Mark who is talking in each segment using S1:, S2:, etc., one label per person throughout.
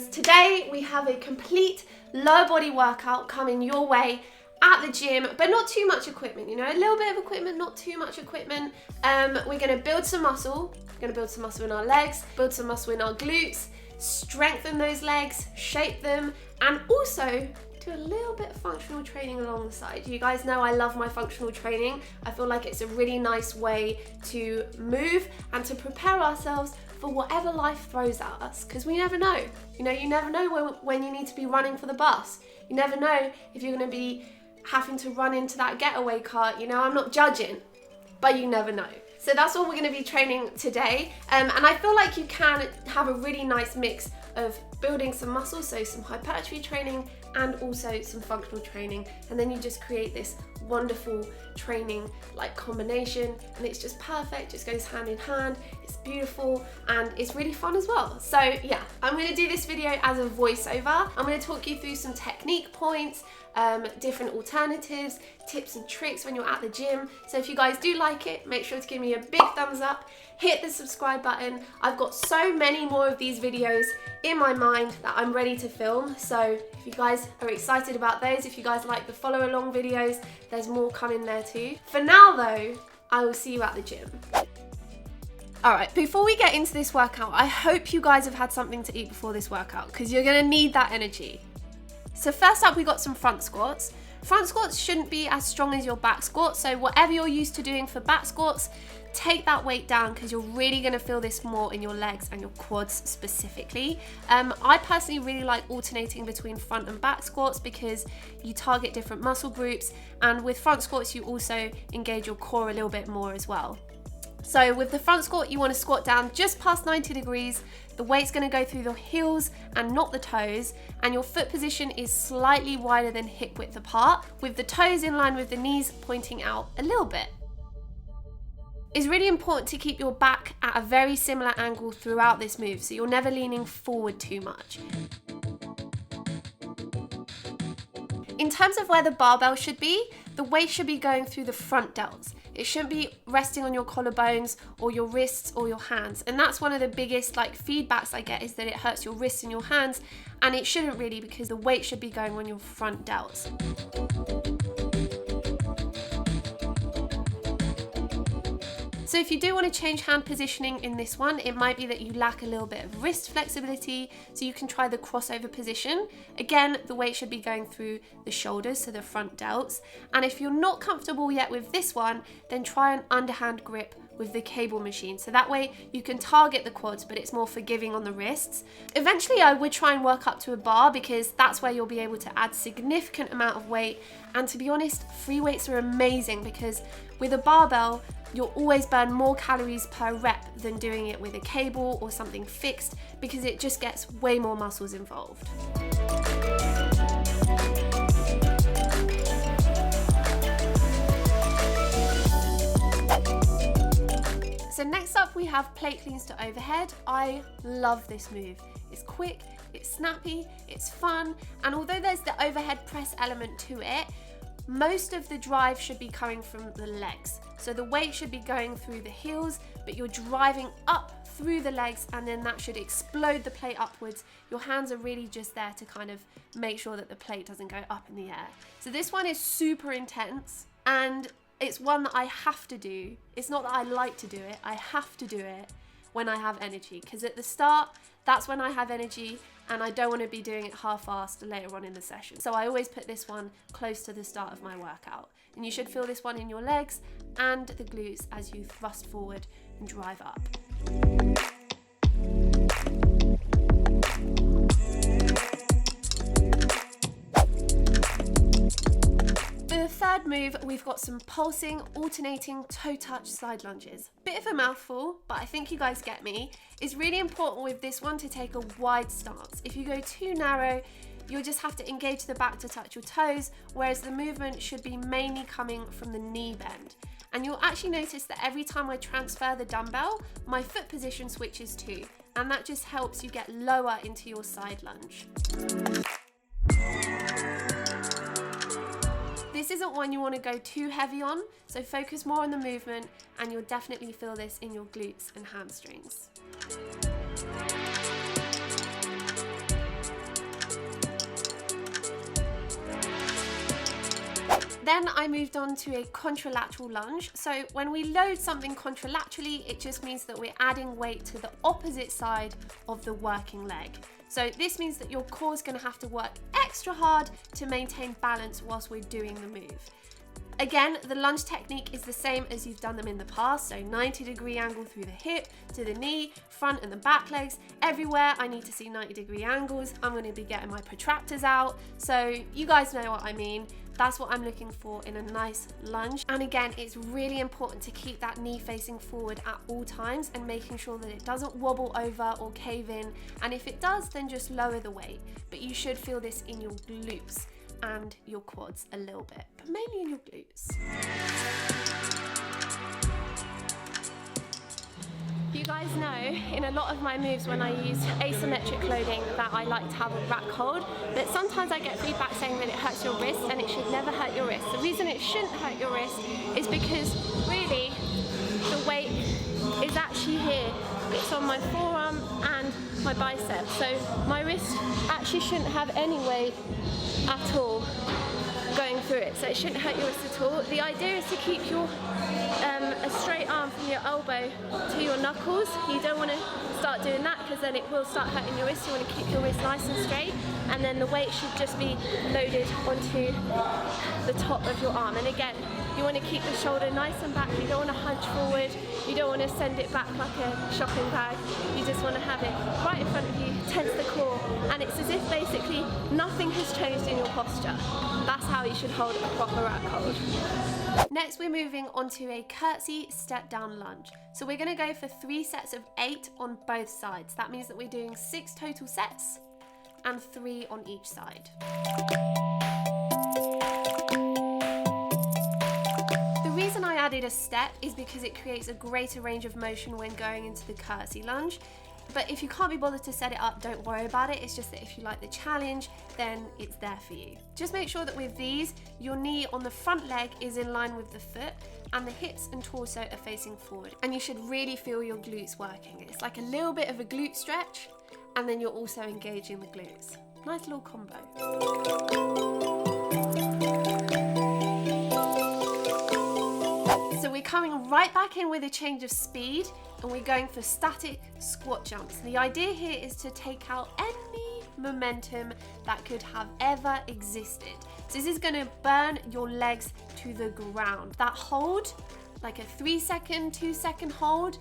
S1: friends. Today we have a complete lower body workout coming your way at the gym, but not too much equipment, you know, a little bit of equipment, not too much equipment. We're gonna build some muscle. We're gonna build some muscle in our legs, build some muscle in our glutes, strengthen those legs, shape them, and also do a little bit of functional training along the side. You guys know I love my functional training. I feel like it's a really nice way to move and to prepare ourselves for whatever life throws at us, because we never know. You know, you never know when you need to be running for the bus. You never know if you're gonna be having to run into that getaway car. You know, I'm not judging, but you never know. So that's all we're gonna be training today. And I feel like you can have a really nice mix of building some muscle, so some hypertrophy training and also some functional training. And then you just create this wonderful training like combination, and it's just perfect, just goes hand in hand, it's beautiful, and it's really fun as well. So yeah, I'm gonna do this video as a voiceover. I'm gonna talk you through some technique points, different alternatives, tips and tricks when you're at the gym. So if you guys do like it, make sure to give me a big thumbs up, hit the subscribe button. I've got so many more of these videos in my mind that I'm ready to film. So if you guys are excited about those, if you guys like the follow along videos, there's more coming there too. For now though, I will see you at the gym. All right, before we get into this workout, I hope you guys have had something to eat before this workout, because you're gonna need that energy. So first up, we got some front squats. Front squats shouldn't be as strong as your back squats, so whatever you're used to doing for back squats, take that weight down, because you're really going to feel this more in your legs and your quads specifically. I personally really like alternating between front and back squats because you target different muscle groups, and with front squats you also engage your core a little bit more as well. So with the front squat, you want to squat down just past 90 degrees. The weight's going to go through the heels and not the toes, and your foot position is slightly wider than hip width apart, with the toes in line with the knees pointing out a little bit. It's really important to keep your back at a very similar angle throughout this move, so you're never leaning forward too much. In terms of where the barbell should be, the weight should be going through the front delts. It shouldn't be resting on your collarbones or your wrists or your hands. And that's one of the biggest feedbacks I get, is that it hurts your wrists and your hands, and it shouldn't really, because the weight should be going on your front delts. So if you do want to change hand positioning in this one, it might be that you lack a little bit of wrist flexibility, so you can try the crossover position. Again, the weight should be going through the shoulders, so the front delts. And if you're not comfortable yet with this one, then try an underhand grip with the cable machine. So that way you can target the quads, but it's more forgiving on the wrists. Eventually I would try and work up to a bar, because that's where you'll be able to add significant amount of weight. And to be honest, free weights are amazing, because with a barbell, you'll always burn more calories per rep than doing it with a cable or something fixed, because it just gets way more muscles involved. So next up we have plate cleans to overhead. I love this move. It's quick, it's snappy, it's fun, and although there's the overhead press element to it, most of the drive should be coming from the legs. So the weight should be going through the heels, but you're driving up through the legs, and then that should explode the plate upwards. Your hands are really just there to kind of make sure that the plate doesn't go up in the air. So this one is super intense, and it's one that I have to do. It's not that I like to do it, I have to do it when I have energy, because at the start, that's when I have energy, and I don't want to be doing it half-assed later on in the session. So I always put this one close to the start of my workout. And you should feel this one in your legs and the glutes as you thrust forward and drive up. For the third move, we've got some pulsing, alternating toe touch side lunges. Bit of a mouthful, but I think you guys get me. It's really important with this one to take a wide stance. If you go too narrow, you'll just have to engage the back to touch your toes, whereas the movement should be mainly coming from the knee bend. And you'll actually notice that every time I transfer the dumbbell, my foot position switches too, and that just helps you get lower into your side lunge. This isn't one you want to go too heavy on, so focus more on the movement, and you'll definitely feel this in your glutes and hamstrings. Then I moved on to a contralateral lunge. So when we load something contralaterally, it just means that we're adding weight to the opposite side of the working leg. So this means that your core is going to have to work extra hard to maintain balance whilst we're doing the move. Again, the lunge technique is the same as you've done them in the past, so 90-degree angle through the hip, to the knee, front and the back legs. Everywhere I need to see 90-degree angles. I'm going to be getting my protractors out, so you guys know what I mean. That's what I'm looking for in a nice lunge. And again, it's really important to keep that knee facing forward at all times and making sure that it doesn't wobble over or cave in. And if it does, then just lower the weight. But you should feel this in your glutes and your quads a little bit, but mainly in your glutes. You guys know in a lot of my moves when I use asymmetric loading that I like to have a rack hold, but sometimes I get feedback saying that it hurts your wrist, and it should never hurt your wrist. The reason it shouldn't hurt your wrist is because really the weight is actually here. It's on my forearm and my bicep, so my wrist actually shouldn't have any weight at all going through it, so it shouldn't hurt your wrist at all. The idea is to keep your a straight arm from your elbow to your knuckles. You don't want to start doing that because then it will start hurting your wrist. You want to keep your wrist nice and straight, and then the weight should just be loaded onto the top of your arm. And again, you want to keep the shoulder nice and back. You don't want to hunch forward. You don't want to send it back like a shopping bag. You just want to have it right in front of you, tense the core, and it's as if basically nothing has changed in your posture. That's how you should hold a proper rack hold. Next, we're moving on to a curtsey step down lunge. So we're going to go for 3 sets of 8 on both sides. That means that we're doing 6 total sets and 3 on each side. The reason I added a step is because it creates a greater range of motion when going into the curtsey lunge. But if you can't be bothered to set it up, don't worry about it. It's just that if you like the challenge, then it's there for you. Just make sure that with these, your knee on the front leg is in line with the foot and the hips and torso are facing forward. And you should really feel your glutes working. It's like a little bit of a glute stretch, and then you're also engaging the glutes. Nice little combo. So we're coming right back in with a change of speed, and we're going for static squat jumps. The idea here is to take out any momentum that could have ever existed. So this is going to burn your legs to the ground. That hold, like a 3-second, 2-second hold,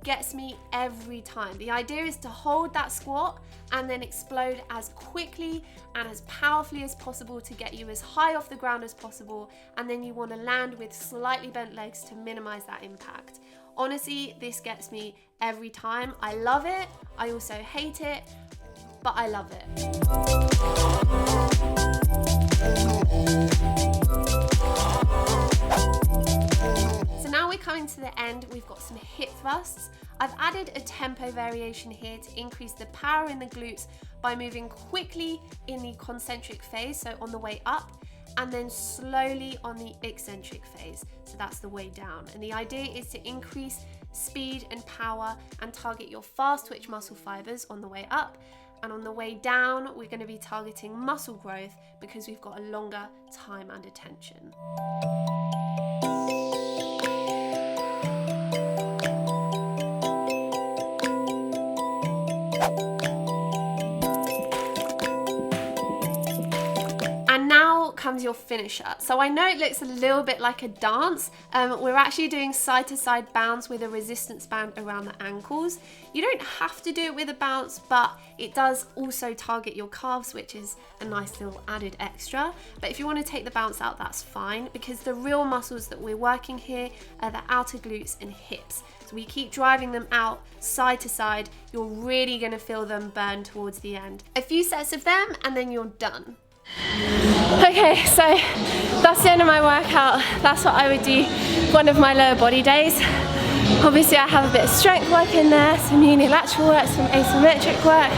S1: gets me every time. The idea is to hold that squat and then explode as quickly and as powerfully as possible to get you as high off the ground as possible, and then you want to land with slightly bent legs to minimize that impact. Honestly, this gets me every time. I love it. I also hate it, but I love it. So now we're coming to the end. We've got some hip thrusts. I've added a tempo variation here to increase the power in the glutes by moving quickly in the concentric phase, so on the way up, and then slowly on the eccentric phase, so that's the way down. And the idea is to increase speed and power and target your fast twitch muscle fibers on the way up, and on the way down we're going to be targeting muscle growth because we've got a longer time and attention. Comes your finisher. So I know it looks a little bit like a dance. We're actually doing side-to-side bounce with a resistance band around the ankles. You don't have to do it with a bounce, but it does also target your calves, which is a nice little added extra. But if you want to take the bounce out, that's fine, because the real muscles that we're working here are the outer glutes and hips. So we keep driving them out side to side. You're really going to feel them burn towards the end. A few sets of them and then you're done. Okay, so that's the end of my workout. That's what I would do one of my lower body days. Obviously I have a bit of strength work in there, some unilateral work, some asymmetric work.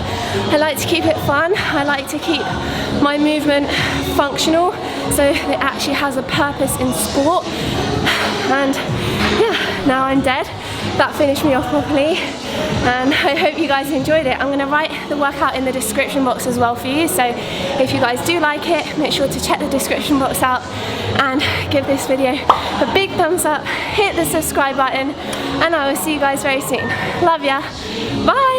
S1: I like to keep it fun. I like to keep my movement functional, so it actually has a purpose in sport. And yeah, now I'm dead. That finished me off properly, and I hope you guys enjoyed it. I'm going to write the workout in the description box as well for you, so if you guys do like it, make sure to check the description box out and give this video a big thumbs up, hit the subscribe button, and I will see you guys very soon. Love ya. Bye.